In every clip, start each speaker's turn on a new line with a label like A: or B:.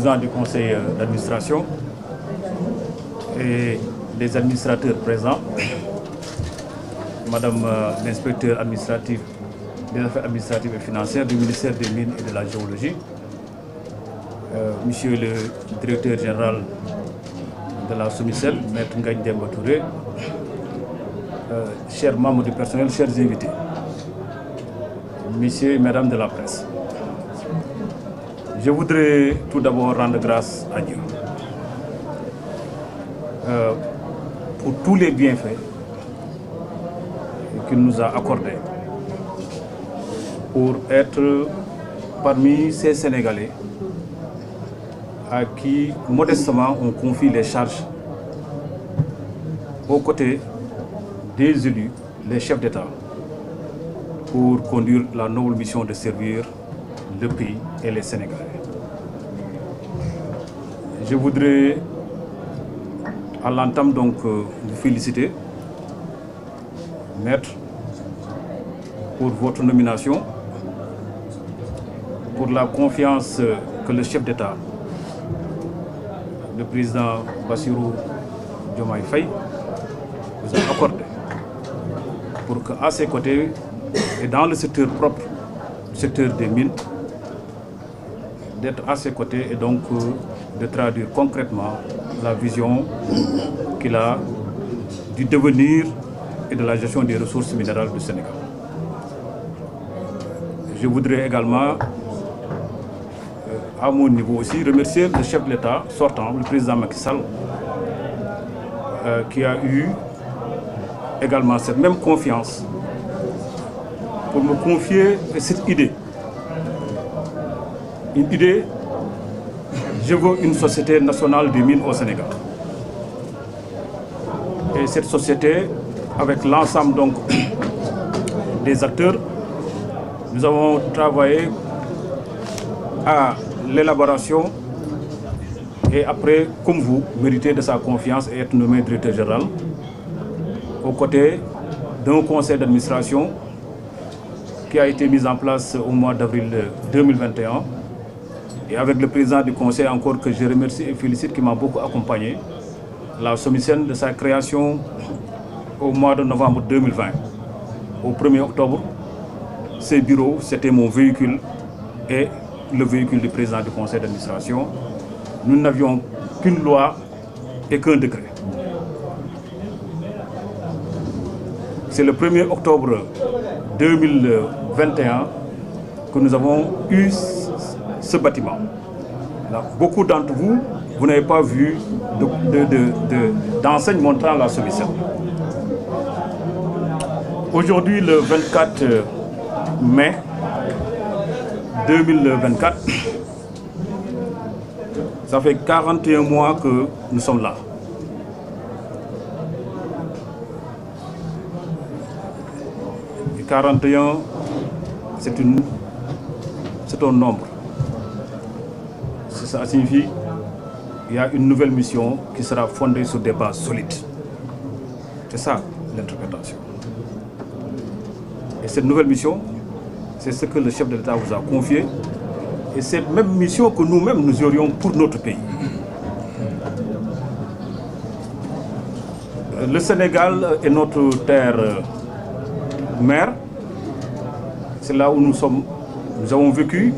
A: président du conseil d'administration et les administrateurs présents, Madame l'inspecteur administratif des affaires administratives et financières du ministère des Mines et de la Géologie, Monsieur le directeur général de la SOMICEL, Maître Ngagne Demba Touré, chers membres du personnel, chers invités, messieurs et mesdames de la presse. Je voudrais tout d'abord rendre grâce à Dieu pour tous les bienfaits qu'il nous a accordés pour être parmi ces Sénégalais à qui modestement on confie les charges aux côtés des élus, les chefs d'État, pour conduire la noble mission de servir le pays et les Sénégalais. Je voudrais à l'entame donc vous féliciter, Maître, pour votre nomination, pour la confiance que le chef d'État, le président Bassirou Diomaye Faye, vous a accordé, pour qu'à ses côtés et dans le secteur propre, le secteur des mines, d'être à ses côtés et donc de traduire concrètement la vision qu'il a du devenir et de la gestion des ressources minérales du Sénégal. Je voudrais également, à mon niveau aussi, remercier le chef de l'État sortant, le président Macky Sall, qui a eu également cette même confiance pour me confier cette idée. Une idée, je veux une société nationale des mines au Sénégal. Et cette société, avec l'ensemble donc des acteurs, nous avons travaillé à l'élaboration et après, comme vous, méritez de sa confiance et être nommé directeur général aux côtés d'un conseil d'administration qui a été mis en place au mois d'avril 2021 et avec le président du conseil encore que je remercie et félicite qui m'a beaucoup accompagné, la SOMICEL de sa création au mois de novembre 2020. Au 1er octobre, ces bureaux, c'était mon véhicule et le véhicule du président du conseil d'administration. Nous n'avions qu'une loi et qu'un décret. C'est le 1er octobre 2021 que nous avons eu ce bâtiment. Là, beaucoup d'entre vous, vous n'avez pas vu d'enseigne montrant la SOMICEL. Aujourd'hui, le 24 mai 2024, ça fait 41 mois que nous sommes là. Et 41, c'est un nombre. Ça signifie qu'il y a une nouvelle mission qui sera fondée sur des bases solides. C'est ça l'interprétation. Et cette nouvelle mission, c'est ce que le chef de l'État vous a confié. Et cette même mission que nous-mêmes nous aurions pour notre pays. Le Sénégal est notre terre mère. C'est là où nous avons vécu,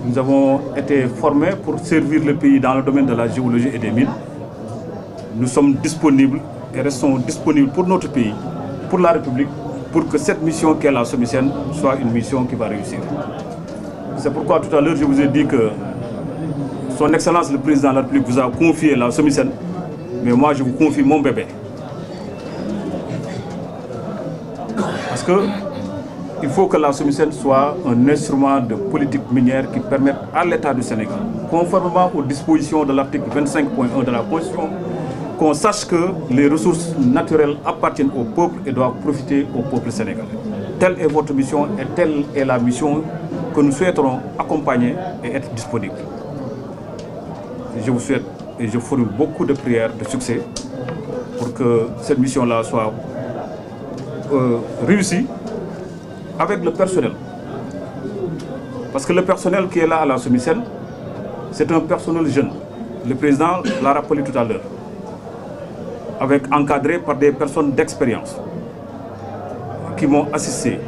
A: nous avons été formés pour servir le pays dans le domaine de la géologie et des mines. Nous sommes disponibles et restons disponibles pour notre pays, pour la République, pour que cette mission qu'est la SOMICEL soit une mission qui va réussir. C'est pourquoi tout à l'heure je vous ai dit que Son Excellence le Président de la République vous a confié la SOMICEL, mais moi je vous confie mon bébé. Parce que il faut que la SOMICEL soit un instrument de politique minière qui permette à l'État du Sénégal, conformément aux dispositions de l'article 25.1 de la Constitution, qu'on sache que les ressources naturelles appartiennent au peuple et doivent profiter au peuple sénégalais. Telle est votre mission et telle est la mission que nous souhaiterons accompagner et être disponibles. Je vous souhaite et je formule beaucoup de prières de succès pour que cette mission-là soit réussie avec le personnel. Parce que le personnel qui est là à la SOMICEL, c'est un personnel jeune. Le président l'a rappelé tout à l'heure, encadré par des personnes d'expérience qui m'ont assisté,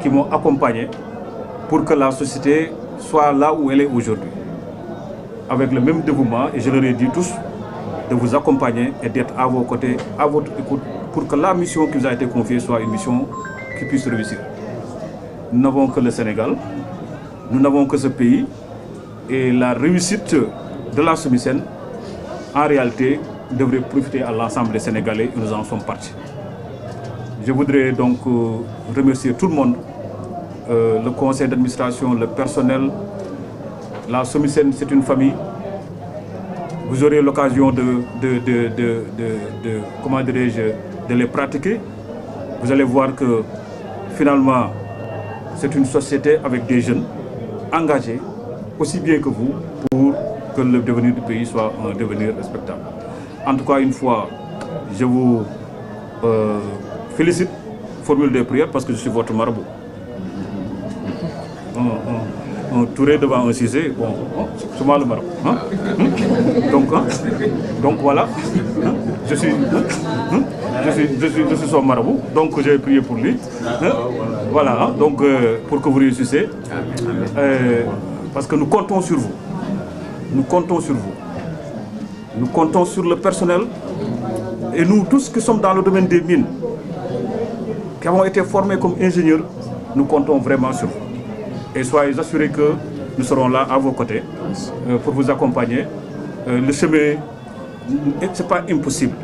A: qui m'ont accompagné pour que la société soit là où elle est aujourd'hui. Avec le même dévouement, et je leur ai dit tous, de vous accompagner et d'être à vos côtés, à votre écoute, pour que la mission qui vous a été confiée soit une mission qui puisse réussir. Nous n'avons que le Sénégal, nous n'avons que ce pays, et la réussite de la SOMISEN, en réalité, devrait profiter à l'ensemble des Sénégalais, et nous en sommes partis. Je voudrais donc remercier tout le monde, le conseil d'administration, le personnel. La SOMISEN, c'est une famille. Vous aurez l'occasion comment dirais-je, de les pratiquer. Vous allez voir que finalement, c'est une société avec des jeunes engagés, aussi bien que vous, pour que le devenir du pays soit un devenir respectable. En tout cas, une fois, je vous félicite, formule des prières, parce que je suis votre marabout. Un Touré devant un Cissé, bon, c'est moi le marabout. Hein? Donc voilà, je suis son marabout, donc j'ai prié pour lui. Voilà, donc pour que vous réussissiez, parce que nous comptons sur vous. Nous comptons sur vous. Nous comptons sur le personnel, et nous tous qui sommes dans le domaine des mines, qui avons été formés comme ingénieurs, nous comptons vraiment sur vous. Et soyez assurés que nous serons là à vos côtés pour vous accompagner. Le chemin, ce n'est pas impossible.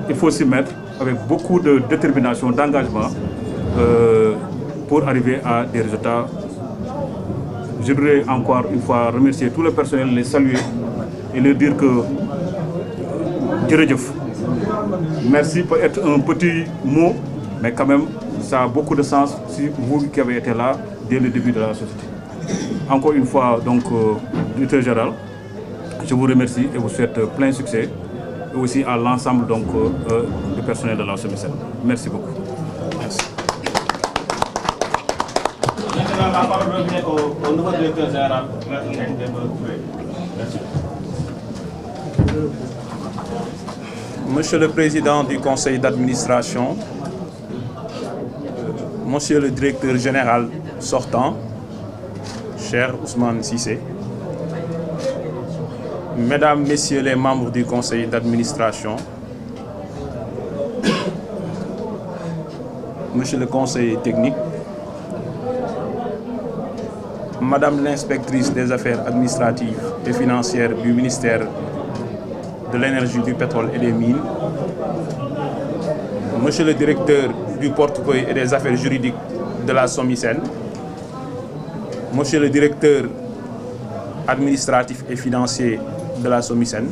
A: Il faut s'y mettre avec beaucoup de détermination, d'engagement pour arriver à des résultats. Je voudrais encore une fois remercier tout le personnel, les saluer et leur dire que merci peut être un petit mot, mais quand même ça a beaucoup de sens si vous qui avez été là dès le début de la société. Encore une fois, donc, directeur général, je vous remercie et vous souhaite plein succès, et aussi à l'ensemble donc du personnel de la SOMISEN. Merci beaucoup. Merci.
B: Maintenant, la parole revient au nouveau directeur général. Merci.
C: Monsieur le Président du Conseil d'administration, Monsieur le Directeur général sortant, cher Ousmane Cissé, Mesdames, Messieurs les membres du Conseil d'administration, Monsieur le Conseil technique, Madame l'inspectrice des affaires administratives et financières du ministère de l'énergie, du pétrole et des mines, Monsieur le directeur du portefeuille et des affaires juridiques de la SOMISEN, Monsieur le directeur administratif et financier de la SOMISEN,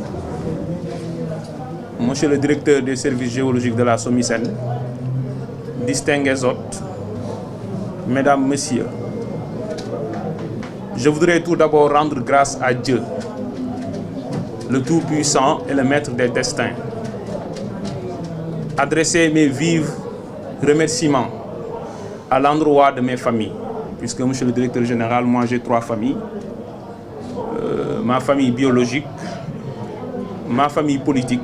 C: Monsieur le directeur des services géologiques de la SOMISEN, distingués hôtes, Mesdames, Messieurs, je voudrais tout d'abord rendre grâce à Dieu, le Tout-Puissant et le Maître des destins. Adresser mes vifs remerciements à l'endroit de mes familles, puisque, Monsieur le Directeur Général, moi j'ai 3 familles. Ma famille biologique, ma famille politique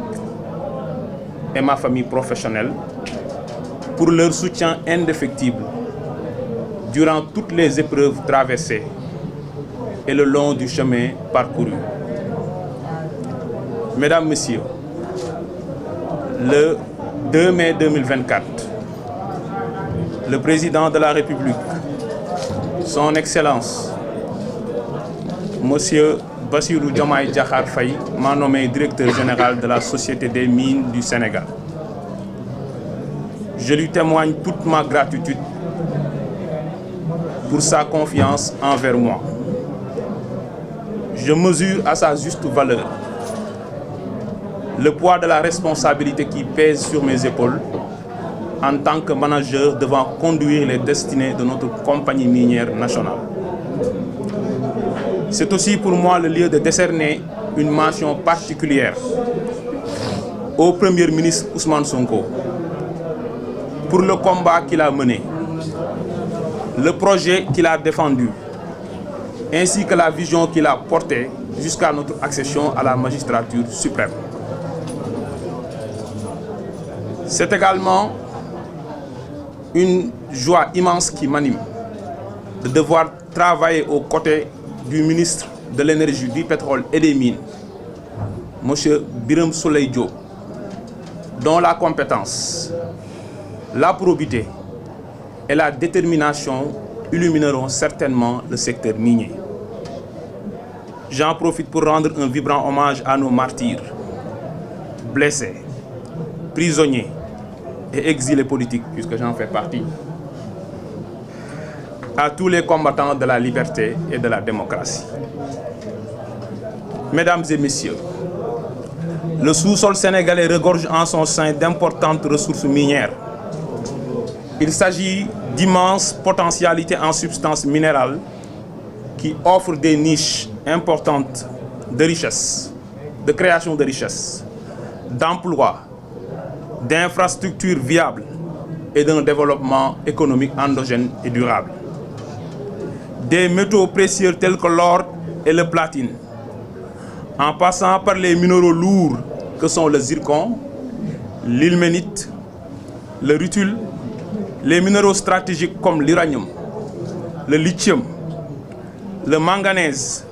C: et ma famille professionnelle, pour leur soutien indéfectible durant toutes les épreuves traversées et le long du chemin parcouru. Mesdames, Messieurs, le 2 mai 2024, le Président de la République, Son Excellence, Monsieur Bassirou Diomaye Diakhar Faye, m'a nommé directeur général de la Société des mines du Sénégal. Je lui témoigne toute ma gratitude pour sa confiance envers moi. Je mesure à sa juste valeur le poids de la responsabilité qui pèse sur mes épaules en tant que manager devant conduire les destinées de notre compagnie minière nationale. C'est aussi pour moi le lieu de décerner une mention particulière au Premier ministre Ousmane Sonko pour le combat qu'il a mené, le projet qu'il a défendu, ainsi que la vision qu'il a portée jusqu'à notre accession à la magistrature suprême. C'est également une joie immense qui m'anime de devoir travailler aux côtés du ministre de l'Énergie, du Pétrole et des Mines, M. Birame Souleye Diop, dont la compétence, la probité et la détermination illumineront certainement le secteur minier. J'en profite pour rendre un vibrant hommage à nos martyrs, blessés, prisonniers et exilés politiques, puisque j'en fais partie, à tous les combattants de la liberté et de la démocratie. Mesdames et messieurs, le sous-sol sénégalais regorge en son sein d'importantes ressources minières. Il s'agit d'immenses potentialités en substances minérales qui offrent des niches importantes de richesse, de création de richesse, d'emplois, d'infrastructures viables et d'un développement économique endogène et durable. Des métaux précieux tels que l'or et le platine, en passant par les minéraux lourds que sont le zircon, l'ilménite, le rutile, les minéraux stratégiques comme l'uranium, le lithium, le manganèse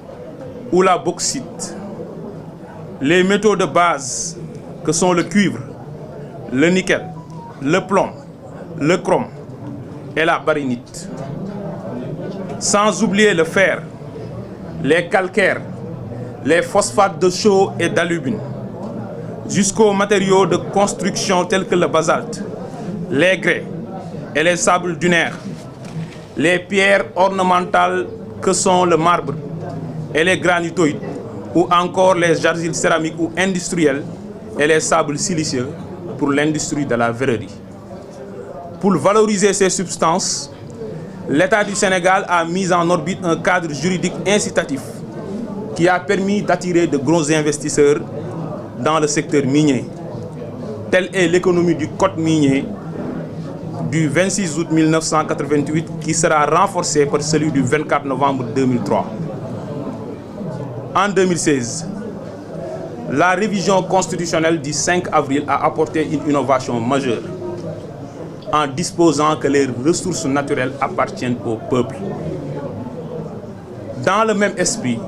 C: ou la bauxite, les métaux de base que sont le cuivre, le nickel, le plomb, le chrome et la baryonite. Sans oublier le fer, les calcaires, les phosphates de chaux et d'alumine, jusqu'aux matériaux de construction tels que le basalte, les grès et les sables dunaires, les pierres ornementales que sont le marbre et les granitoïdes, ou encore les argiles céramiques ou industrielles et les sables siliceux pour l'industrie de la verrerie. Pour valoriser ces substances, l'État du Sénégal a mis en orbite un cadre juridique incitatif qui a permis d'attirer de gros investisseurs dans le secteur minier. Telle est l'économie du code minier du 26 août 1988 qui sera renforcée par celui du 24 novembre 2003. En 2016, la révision constitutionnelle du 5 avril a apporté une innovation majeure en disposant que les ressources naturelles appartiennent au peuple. Dans le même esprit,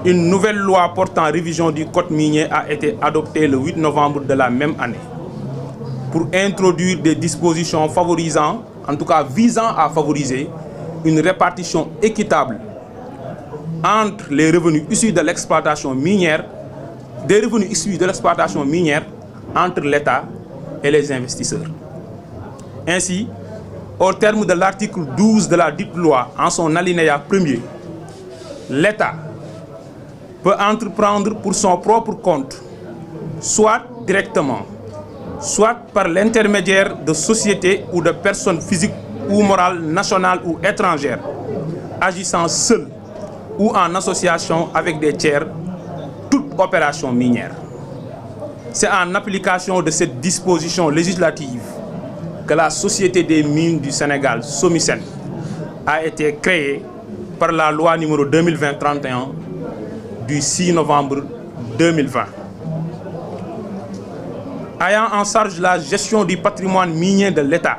C: une nouvelle loi portant révision du code minier a été adoptée le 8 novembre de la même année pour introduire des dispositions favorisant, en tout cas visant à favoriser, une répartition équitable entre les revenus issus de l'exploitation minière, entre l'État et les investisseurs. Ainsi, au terme de l'article 12 de la dite loi, en son alinéa 1er, l'État peut entreprendre pour son propre compte, soit directement, soit par l'intermédiaire de sociétés ou de personnes physiques ou morales nationales ou étrangères, agissant seules ou en association avec des tiers, toute opération minière. C'est en application de cette disposition législative que la Société des mines du Sénégal, SOMISEN, a été créée par la loi numéro 2020-31 du 6 novembre 2020. Ayant en charge la gestion du patrimoine minier de l'État,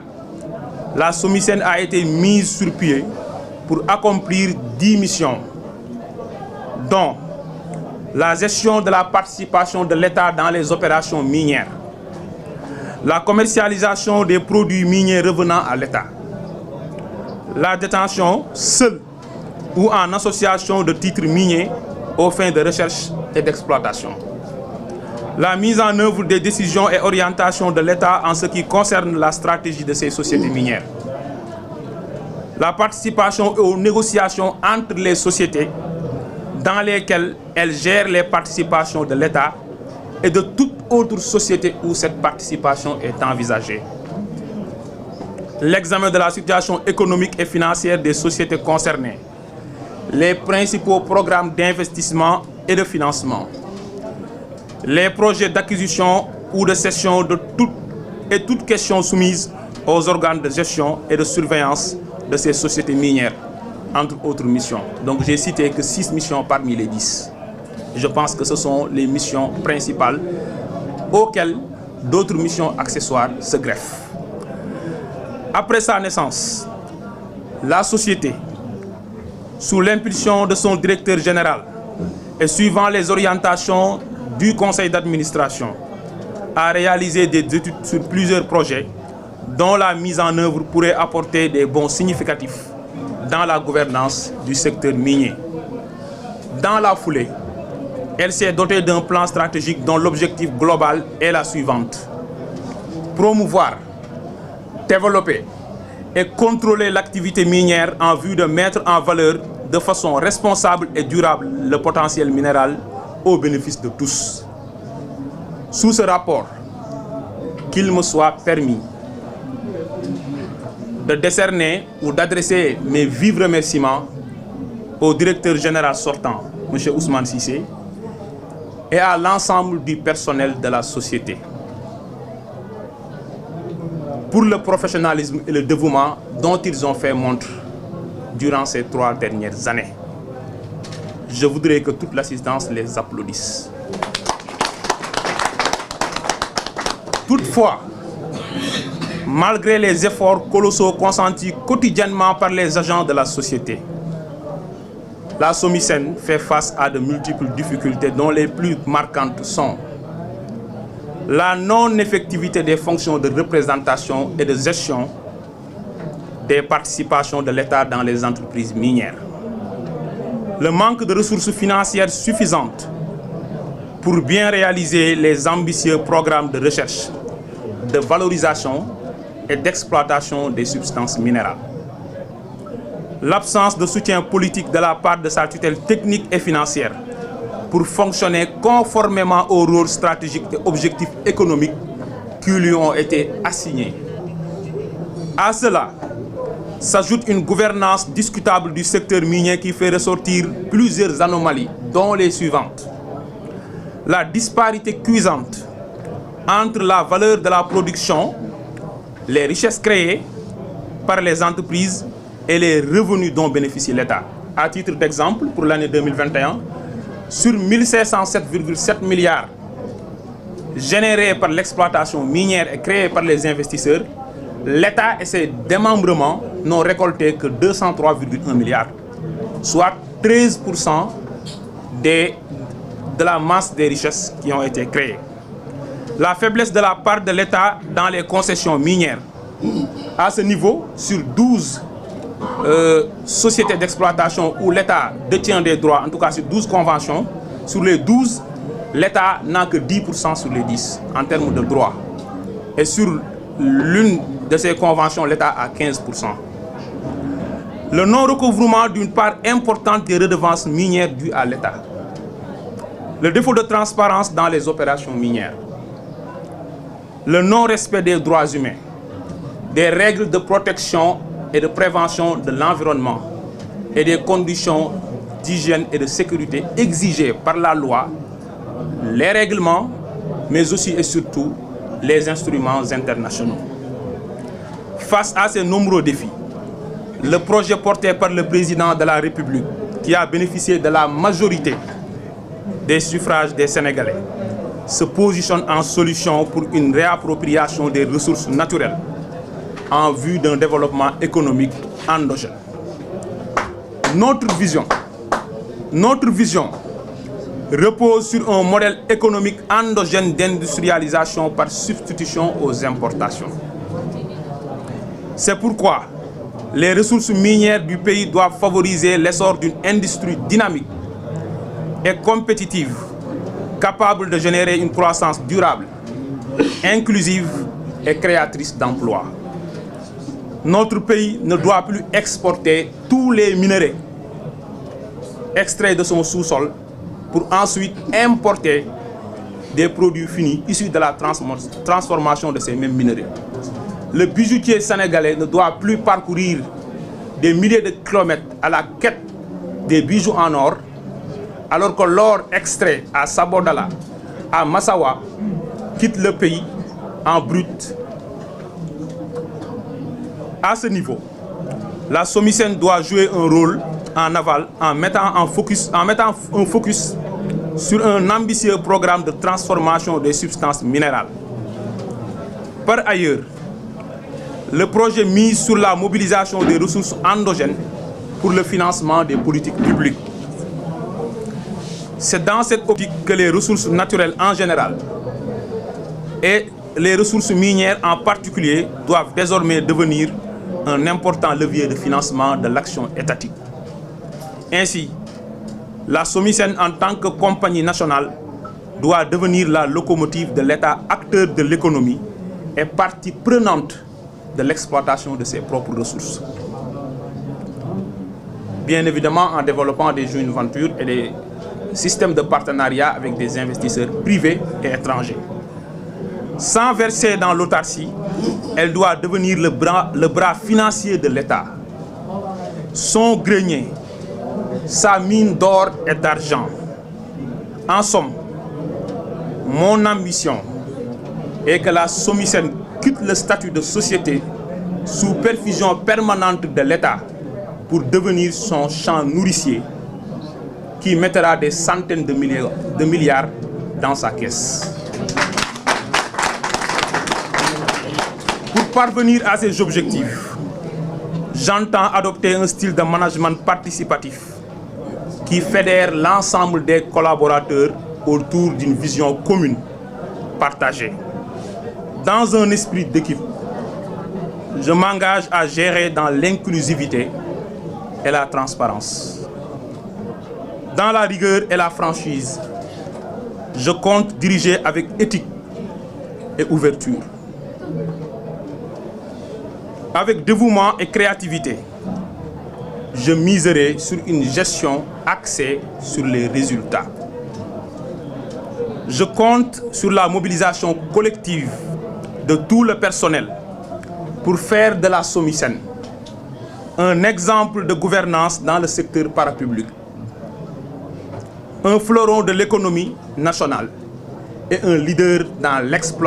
C: la SOMISEN a été mise sur pied pour accomplir 10 missions, dont la gestion de la participation de l'État dans les opérations minières, la commercialisation des produits miniers revenant à l'État, la détention seule ou en association de titres miniers aux fins de recherche et d'exploitation, la mise en œuvre des décisions et orientations de l'État en ce qui concerne la stratégie de ces sociétés minières, la participation aux négociations entre les sociétés dans lesquelles elles gèrent les participations de l'État et de toute autre société où cette participation est envisagée, l'examen de la situation économique et financière des sociétés concernées, les principaux programmes d'investissement et de financement, les projets d'acquisition ou de cession de toute question soumise aux organes de gestion et de surveillance de ces sociétés minières, entre autres missions. Donc j'ai cité que 6 missions parmi les 10. Je pense que ce sont les missions principales auxquelles d'autres missions accessoires se greffent. Après sa naissance, la société, sous l'impulsion de son directeur général et suivant les orientations du conseil d'administration, a réalisé des études sur plusieurs projets dont la mise en œuvre pourrait apporter des bons significatifs dans la gouvernance du secteur minier. Dans la foulée, elle s'est dotée d'un plan stratégique dont l'objectif global est la suivante: promouvoir, développer et contrôler l'activité minière en vue de mettre en valeur de façon responsable et durable le potentiel minéral au bénéfice de tous. Sous ce rapport, qu'il me soit permis de décerner ou d'adresser mes vifs remerciements au directeur général sortant, M. Ousmane Cissé, et à l'ensemble du personnel de la société pour le professionnalisme et le dévouement dont ils ont fait montre durant ces 3 dernières années. Je voudrais que toute l'assistance les applaudisse. Toutefois, malgré les efforts colossaux consentis quotidiennement par les agents de la société, la SOMISEN fait face à de multiples difficultés dont les plus marquantes sont la non-effectivité des fonctions de représentation et de gestion des participations de l'État dans les entreprises minières, le manque de ressources financières suffisantes pour bien réaliser les ambitieux programmes de recherche, de valorisation et d'exploitation des substances minérales, l'absence de soutien politique de la part de sa tutelle technique et financière pour fonctionner conformément aux rôles stratégiques et objectifs économiques qui lui ont été assignés. À cela s'ajoute une gouvernance discutable du secteur minier qui fait ressortir plusieurs anomalies, dont les suivantes: la disparité cuisante entre la valeur de la production, les richesses créées par les entreprises et les revenus dont bénéficie l'État. À titre d'exemple, pour l'année 2021, sur 1507,7 milliards générés par l'exploitation minière et créés par les investisseurs, l'État et ses démembrements n'ont récolté que 203,1 milliards, soit 13% de la masse des richesses qui ont été créées. La faiblesse de la part de l'État dans les concessions minières. À ce niveau, sur 12 sociétés d'exploitation où l'État détient des droits, en tout cas sur 12 conventions, sur les 12, l'État n'a que 10% sur les 10 en termes de droits. Et sur l'une de ces conventions, l'État a 15%. Le non-recouvrement d'une part importante des redevances minières dues à l'État. Le défaut de transparence dans les opérations minières. Le non-respect des droits humains, des règles de protection et de prévention de l'environnement et des conditions d'hygiène et de sécurité exigées par la loi, les règlements, mais aussi et surtout les instruments internationaux. Face à ces nombreux défis, le projet porté par le président de la République, qui a bénéficié de la majorité des suffrages des Sénégalais, se positionne en solution pour une réappropriation des ressources naturelles en vue d'un développement économique endogène. Notre vision repose sur un modèle économique endogène d'industrialisation par substitution aux importations. C'est pourquoi les ressources minières du pays doivent favoriser l'essor d'une industrie dynamique et compétitive, capable de générer une croissance durable, inclusive et créatrice d'emplois. Notre pays ne doit plus exporter tous les minerais extraits de son sous-sol pour ensuite importer des produits finis issus de la transformation de ces mêmes minerais. Le bijoutier sénégalais ne doit plus parcourir des milliers de kilomètres à la quête des bijoux en or, alors que l'or extrait à Sabodala, à Massawa, quitte le pays en brut. À ce niveau, la SOMISEN doit jouer un rôle en aval en mettant un focus sur un ambitieux programme de transformation des substances minérales. Par ailleurs, le projet mise sur la mobilisation des ressources endogènes pour le financement des politiques publiques. C'est dans cette optique que les ressources naturelles en général et les ressources minières en particulier doivent désormais devenir un important levier de financement de l'action étatique. Ainsi, la SOMISEN en tant que compagnie nationale doit devenir la locomotive de l'État, acteur de l'économie et partie prenante de l'exploitation de ses propres ressources. Bien évidemment en développant des joint ventures et des systèmes de partenariat avec des investisseurs privés et étrangers. Sans verser dans l'autarcie, elle doit devenir le bras financier de l'État. Son grenier, sa mine d'or et d'argent. En somme, mon ambition est que la SOMISEN quitte le statut de société sous perfusion permanente de l'État pour devenir son champ nourricier qui mettra des centaines de milliards dans sa caisse. Pour parvenir à ces objectifs, j'entends adopter un style de management participatif qui fédère l'ensemble des collaborateurs autour d'une vision commune, partagée. Dans un esprit d'équipe, je m'engage à gérer dans l'inclusivité et la transparence. Dans la rigueur et la franchise, je compte diriger avec éthique et ouverture. Avec dévouement et créativité, je miserai sur une gestion axée sur les résultats. Je compte sur la mobilisation collective de tout le personnel pour faire de la SOMISEN un exemple de gouvernance dans le secteur parapublic, un fleuron de l'économie nationale et un leader dans l'exploitation